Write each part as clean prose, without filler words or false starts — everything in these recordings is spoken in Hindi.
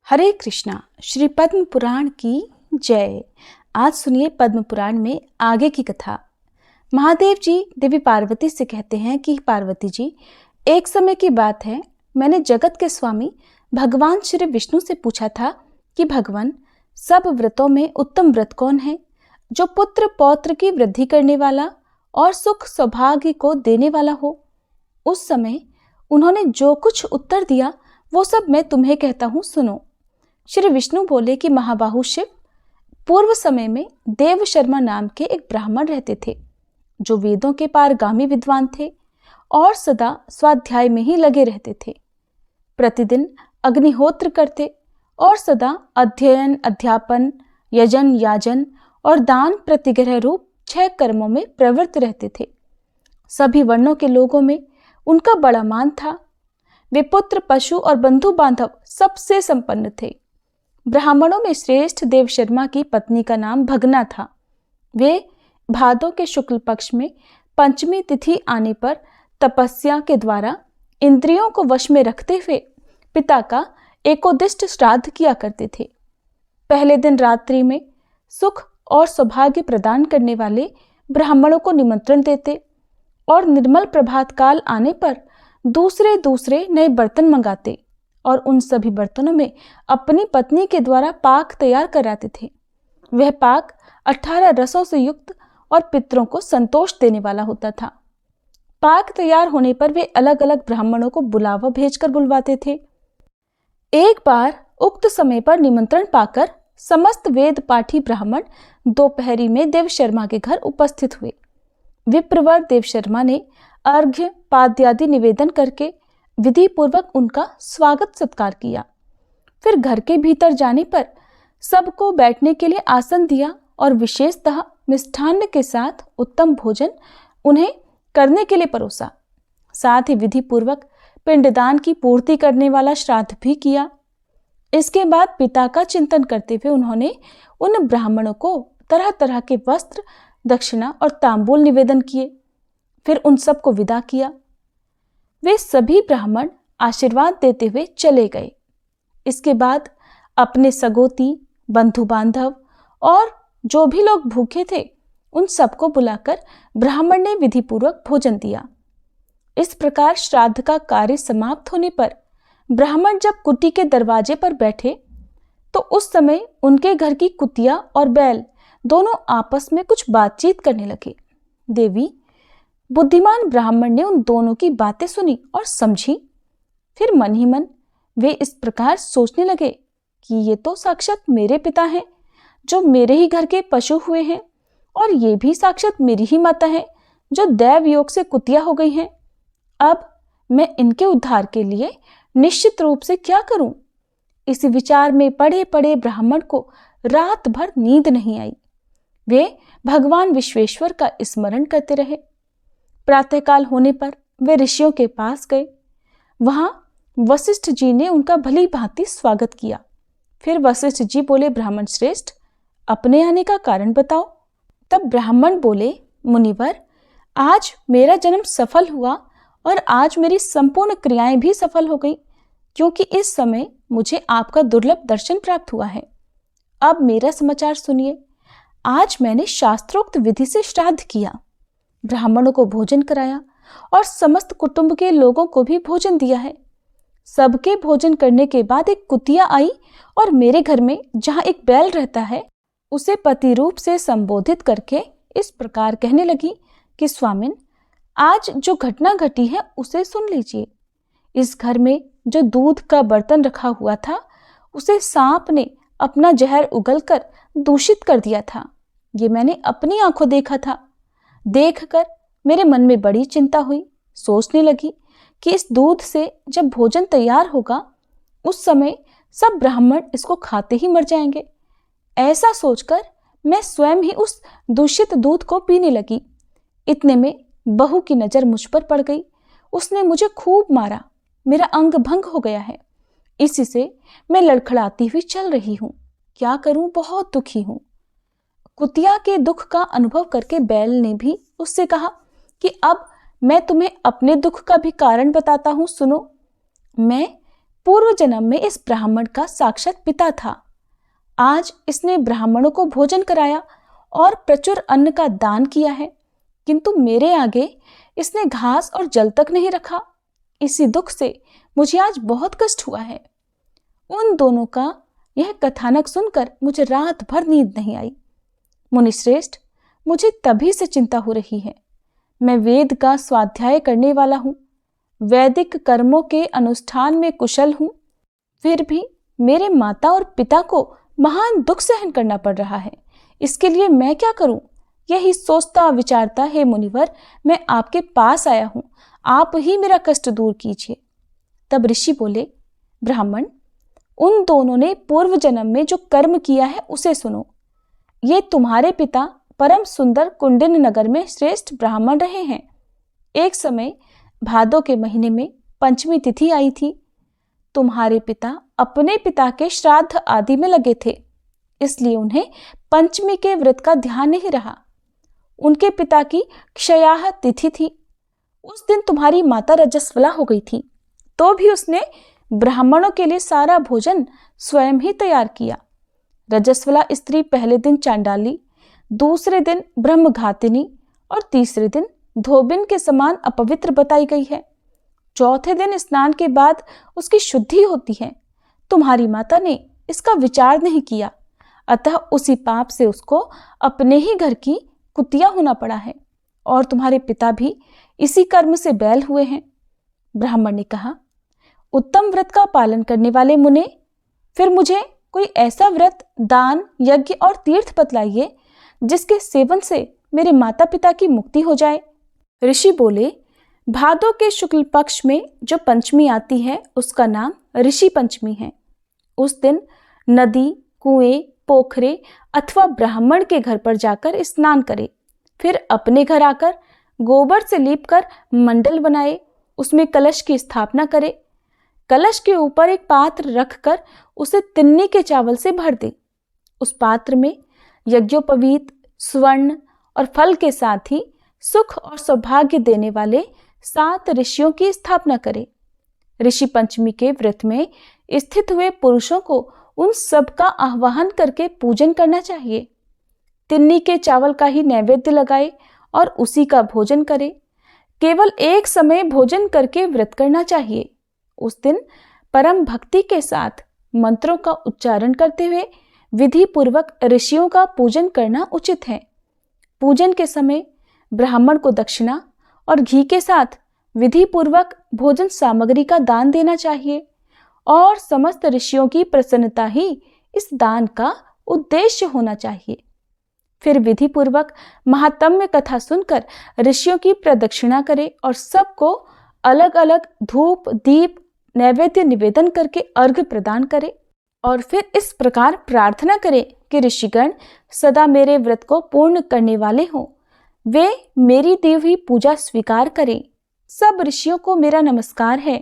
हरे कृष्णा। श्री पद्म पुराण की जय। आज सुनिए पद्म पुराण में आगे की कथा। महादेव जी देवी पार्वती से कहते हैं कि पार्वती जी, एक समय की बात है, मैंने जगत के स्वामी भगवान श्री विष्णु से पूछा था कि भगवान, सब व्रतों में उत्तम व्रत कौन है, जो पुत्र पौत्र की वृद्धि करने वाला और सुख सौभाग्य को देने वाला हो। उस समय उन्होंने जो कुछ उत्तर दिया वो सब मैं तुम्हें कहता हूँ, सुनो। श्री विष्णु बोले कि महाबाहु शिव, पूर्व समय में देव शर्मा नाम के एक ब्राह्मण रहते थे, जो वेदों के पारगामी विद्वान थे और सदा स्वाध्याय में ही लगे रहते थे। प्रतिदिन अग्निहोत्र करते और सदा अध्ययन, अध्यापन, यजन, याजन और दान प्रतिग्रह रूप 6 कर्मों में प्रवृत्त रहते थे। सभी वर्णों के लोगों में उनका बड़ा मान था। वे पुत्र, पशु और बंधु बांधव सबसे संपन्न थे। ब्राह्मणों में श्रेष्ठ देव शर्मा की पत्नी का नाम भगना था। वे भादों के शुक्ल पक्ष में पंचमी तिथि आने पर तपस्या के द्वारा इंद्रियों को वश में रखते हुए पिता का एकोदिष्ट श्राद्ध किया करते थे। पहले दिन रात्रि में सुख और सौभाग्य प्रदान करने वाले ब्राह्मणों को निमंत्रण देते और निर्मल प्रभात काल आने पर दूसरे नए बर्तन मंगाते और उन सभी बर्तनों में अपनी पत्नी के द्वारा पाक तैयार कराते थे। वह पाक 18 रसों से युक्त और पितरों को संतोष देने वाला होता था। पाक तैयार होने पर वे अलग अलग ब्राह्मणों को बुलावा भेजकर बुलवाते थे। एक बार उक्त समय पर निमंत्रण पाकर समस्त वेद पाठी ब्राह्मण दोपहरी में देव शर्मा के घर उपस्थित हुए। विप्रवर देव शर्मा ने अर्घ्य पाद्यादि निवेदन करके विधि पूर्वक उनका स्वागत सत्कार किया। फिर घर के भीतर जाने पर सबको बैठने के लिए आसन दिया और विशेषतः मिष्ठान्न के साथ उत्तम भोजन उन्हें करने के लिए परोसा। साथ ही विधि पूर्वक पिंडदान की पूर्ति करने वाला श्राद्ध भी किया। इसके बाद पिता का चिंतन करते हुए उन्होंने उन ब्राह्मणों को तरह तरह के वस्त्र, दक्षिणा और तांबूल निवेदन किए। फिर उन सबको विदा किया। वे सभी ब्राह्मण आशीर्वाद देते हुए चले गए। इसके बाद अपने सगोती, बंधु बांधव और जो भी लोग भूखे थे उन सबको बुलाकर ब्राह्मण ने विधि पूर्वक भोजन दिया। इस प्रकार श्राद्ध का कार्य समाप्त होने पर ब्राह्मण जब कुटी के दरवाजे पर बैठे तो उस समय उनके घर की कुतिया और बैल दोनों आपस में कुछ बातचीत करने लगे। देवी, बुद्धिमान ब्राह्मण ने उन दोनों की बातें सुनी और समझी। फिर मन ही मन वे इस प्रकार सोचने लगे कि ये तो साक्षात मेरे पिता हैं, जो मेरे ही घर के पशु हुए हैं, और ये भी साक्षात मेरी ही माता है, जो दैव योग से कुतिया हो गई हैं। अब मैं इनके उद्धार के लिए निश्चित रूप से क्या करूं? इस विचार में पड़े पड़े ब्राह्मण को रात भर नींद नहीं आई। वे भगवान विश्वेश्वर का स्मरण करते रहे। प्रातःकाल होने पर वे ऋषियों के पास गए। वहां वशिष्ठ जी ने उनका भली भांति स्वागत किया। फिर वशिष्ठ जी बोले, ब्राह्मण श्रेष्ठ, अपने आने का कारण बताओ। तब ब्राह्मण बोले, मुनिवर, आज मेरा जन्म सफल हुआ और आज मेरी संपूर्ण क्रियाएं भी सफल हो गई, क्योंकि इस समय मुझे आपका दुर्लभ दर्शन प्राप्त हुआ है। अब मेरा समाचार सुनिए। आज मैंने शास्त्रोक्त विधि से श्राद्ध किया, ब्राह्मणों को भोजन कराया और समस्त कुटुंब के लोगों को भी भोजन दिया है। सबके भोजन करने के बाद एक कुतिया आई और मेरे घर में जहां एक बैल रहता है उसे पति रूप से संबोधित करके इस प्रकार कहने लगी कि स्वामिन, आज जो घटना घटी है उसे सुन लीजिए। इस घर में जो दूध का बर्तन रखा हुआ था उसे सांप ने अपना जहर उगलकर दूषित कर दिया था। ये मैंने अपनी आंखों देखा था। देखकर मेरे मन में बड़ी चिंता हुई। सोचने लगी कि इस दूध से जब भोजन तैयार होगा उस समय सब ब्राह्मण इसको खाते ही मर जाएंगे। ऐसा सोचकर मैं स्वयं ही उस दूषित दूध को पीने लगी। इतने में बहू की नजर मुझ पर पड़ गई। उसने मुझे खूब मारा। मेरा अंग भंग हो गया है। इसी से मैं लड़खड़ाती हुई चल रही हूँ। क्या करूं, बहुत दुखी हूं। कुतिया के दुख का अनुभव करके बैल ने भी उससे कहा कि अब मैं तुम्हें अपने दुख का भी कारण बताता हूं, सुनो। मैं पूर्व जन्म में इस ब्राह्मण का साक्षात पिता था। आज इसने ब्राह्मणों को भोजन कराया और प्रचुर अन्न का दान किया है, किंतु मेरे आगे इसने घास और जल तक नहीं रखा। इसी दुख से मुझे आज बहुत कष्ट हुआ है। उन दोनों का यह कथानक सुनकर मुझे रात भर नींद नहीं आई। मुनिश्रेष्ठ, मुझे तभी से चिंता हो रही है। मैं वेद का स्वाध्याय करने वाला हूँ, वैदिक कर्मों के अनुष्ठान में कुशल हूँ, फिर भी मेरे माता और पिता को महान दुख सहन करना पड़ रहा है। इसके लिए मैं क्या करूं? यही सोचता विचारता हे मुनिवर मैं आपके पास आया हूं, आप ही मेरा कष्ट दूर कीजिए। तब ऋषि बोले, ब्राह्मण, उन दोनों ने पूर्व जन्म में जो कर्म किया है उसे सुनो। ये तुम्हारे पिता परम सुंदर कुंडिन नगर में श्रेष्ठ ब्राह्मण रहे हैं। एक समय भादो के महीने में पंचमी तिथि आई थी। तुम्हारे पिता अपने पिता के श्राद्ध आदि में लगे थे, इसलिए उन्हें पंचमी के व्रत का ध्यान नहीं रहा। उनके पिता की क्षयाह तिथि थी। उस दिन तुम्हारी माता रजस्वला हो गई थी, तो भी उसने ब्राह्मणों के लिए सारा भोजन स्वयं ही तैयार किया। रजस्वला स्त्री पहले दिन चांडाली, दूसरे दिन ब्रह्मघातिनी और तीसरे दिन धोबिन के समान अपवित्र बताई गई है। चौथे दिन स्नान के बाद उसकी शुद्धि होती है। तुम्हारी माता ने इसका विचार नहीं किया, अतः उसी पाप से उसको अपने ही घर की कुतिया होना पड़ा है, और तुम्हारे पिता भी इसी कर्म से बैल हुए हैं। ब्राह्मण ने कहा, उत्तम व्रत का पालन करने वाले मुने, फिर मुझे कोई ऐसा व्रत, दान, यज्ञ और तीर्थ बतलाइए जिसके सेवन से मेरे माता पिता की मुक्ति हो जाए। ऋषि बोले, भादो के शुक्ल पक्ष में जो पंचमी आती है उसका नाम ऋषि पंचमी है। उस दिन नदी, कुएं, पोखरे अथवा ब्राह्मण के घर पर जाकर स्नान करे, फिर अपने घर आकर गोबर से लीपकर मंडल बनाए, उसमें कलश की स्थापना करे। कलश के ऊपर एक पात्र रखकर उसे तिन्नी के चावल से भर दे। उस पात्र में यज्ञोपवीत, स्वर्ण और फल के साथ ही सुख और सौभाग्य देने वाले 7 ऋषियों की स्थापना करे। ऋषि पंचमी के व्रत में स्थित हुए पुरुषों को उन सब का आह्वान करके पूजन करना चाहिए। तिन्नी के चावल का ही नैवेद्य लगाए और उसी का भोजन करे। केवल एक समय भोजन करके व्रत करना चाहिए। उस दिन परम भक्ति के साथ मंत्रों का उच्चारण करते हुए विधि पूर्वक ऋषियों का पूजन करना उचित है। पूजन के समय ब्राह्मण को दक्षिणा और घी के साथ विधि पूर्वक भोजन सामग्री का दान देना चाहिए, और समस्त ऋषियों की प्रसन्नता ही इस दान का उद्देश्य होना चाहिए। फिर विधि पूर्वक महात्म्य कथा सुनकर ऋषियों की प्रदक्षिणा करे और सबको अलग अलग धूप, दीप, नैवेद्य निवेदन करके अर्घ्य प्रदान करे, और फिर इस प्रकार प्रार्थना करे कि ऋषिगण सदा मेरे व्रत को पूर्ण करने वाले हों, वे मेरी दी हुई पूजा स्वीकार करें। सब ऋषियों को मेरा नमस्कार है।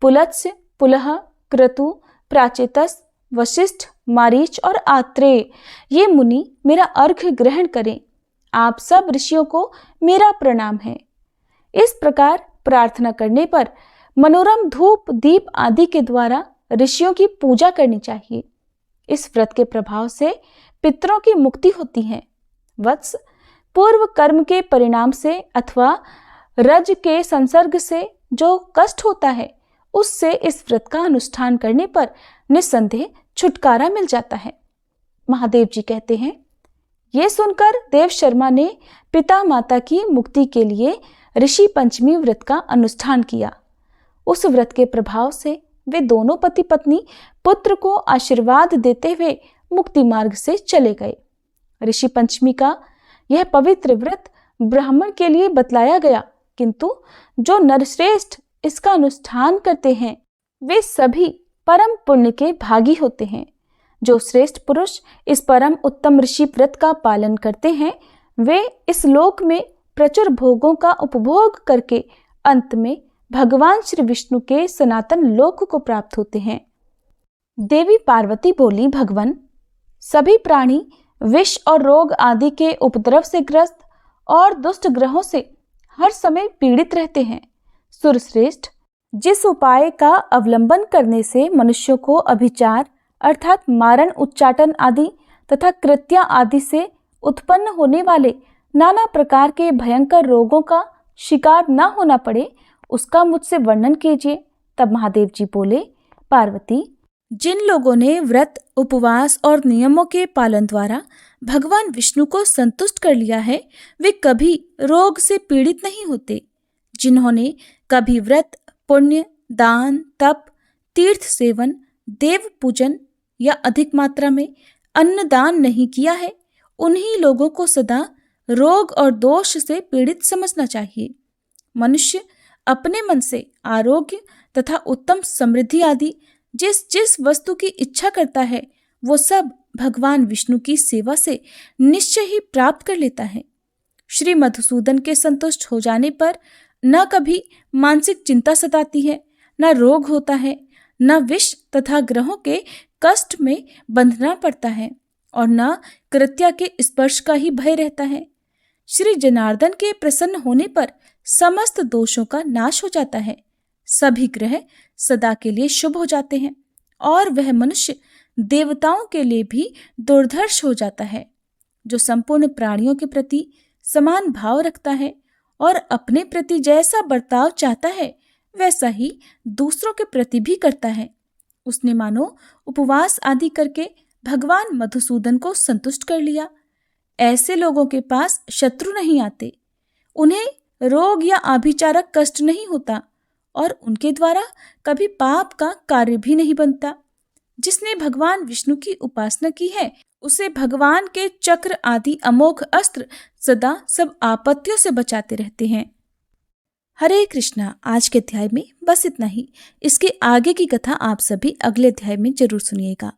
पुलत्स्य, पुलह, क्रतु, प्राचेतस, वशिष्ठ, मारीच और आत्रेय ये मुनि मेरा अर्घ्य ग्रहण करें। आप सब ऋषियों को मेरा प्रणाम है। इस प्रकार प्रार्थना करने पर मनोरम धूप, दीप आदि के द्वारा ऋषियों की पूजा करनी चाहिए। इस व्रत के प्रभाव से पितरों की मुक्ति होती है। वत्स, पूर्व कर्म के परिणाम से अथवा रज के संसर्ग से जो कष्ट होता है, उससे इस व्रत का अनुष्ठान करने पर निस्संदेह छुटकारा मिल जाता है। महादेव जी कहते हैं, ये सुनकर देव शर्मा ने पिता माता की मुक्ति के लिए ऋषि पंचमी व्रत का अनुष्ठान किया। उस व्रत के प्रभाव से वे दोनों पति पत्नी पुत्र को आशीर्वाद देते हुए मुक्ति मार्ग से चले गए। ऋषि पंचमी का यह पवित्र व्रत ब्राह्मण के लिए बतलाया गया, किंतु जो नरश्रेष्ठ इसका अनुष्ठान करते हैं वे सभी परम पुण्य के भागी होते हैं। जो श्रेष्ठ पुरुष इस परम उत्तम ऋषि व्रत का पालन करते हैं वे इस लोक में प्रचुर भोगों का उपभोग करके अंत में भगवान श्री विष्णु के सनातन लोक को प्राप्त होते हैं। देवी पार्वती बोली, भगवान, सभी प्राणी विष और रोग आदि के उपद्रव से ग्रस्त और दुष्ट ग्रहों से हर समय पीड़ित रहते हैं। सुरश्रेष्ठ, जिस उपाय का अवलंबन करने से मनुष्यों को अभिचार अर्थात मारण, उच्चाटन आदि तथा कृत्या आदि से उत्पन्न होने वाले नाना प्रकार के भयंकर रोगों का शिकार न होना पड़े, उसका मुझसे वर्णन कीजिए। तब महादेव जी बोले, पार्वती, जिन लोगों ने व्रत, उपवास और नियमों के पालन द्वारा भगवान विष्णु को संतुष्ट कर लिया है, वे कभी रोग से पीड़ित नहीं होते। जिन्होंने कभी व्रत, पुण्य, दान, तप, तीर्थ सेवन, देव पूजन या अधिक मात्रा में अन्नदान नहीं किया है, उन्हीं लोगों को सदा रोग और दोष से पीड़ित समझना चाहिए। मनुष्य अपने मन से आरोग्य तथा उत्तम समृद्धि आदि जिस जिस वस्तु की इच्छा करता है, वो सब भगवान विष्णु की सेवा से निश्चय ही प्राप्त कर लेता है। श्री मधुसूदन के संतुष्ट हो जाने पर न कभी मानसिक चिंता सताती है, न रोग होता है, न विष तथा ग्रहों के कष्ट में बंधना पड़ता है और न कृत्या के स्पर्श का ही भय रहता है। श्री जनार्दन के प्रसन्न होने पर समस्त दोषों का नाश हो जाता है, सभी ग्रह सदा के लिए शुभ हो जाते हैं और वह मनुष्य देवताओं के लिए भी दुर्धर्ष हो जाता है। जो संपूर्ण प्राणियों के प्रति समान भाव रखता है और अपने प्रति जैसा बर्ताव चाहता है, वैसा ही दूसरों के प्रति भी करता है। उसने मानो उपवास आदि करके भगवान मधुसूदन को संतुष्ट कर लिया। ऐसे लोगों के पास शत्रु नहीं आते, उन्हें रोग या आभिचारक कष्ट नहीं होता और उनके द्वारा कभी पाप का कार्य भी नहीं बनता। जिसने भगवान विष्णु की उपासना की है, उसे भगवान के चक्र आदि अमोघ अस्त्र सदा सब आपत्तियों से बचाते रहते हैं। हरे कृष्णा। आज के अध्याय में बस इतना ही। इसके आगे की कथा आप सभी अगले अध्याय में जरूर सुनिएगा।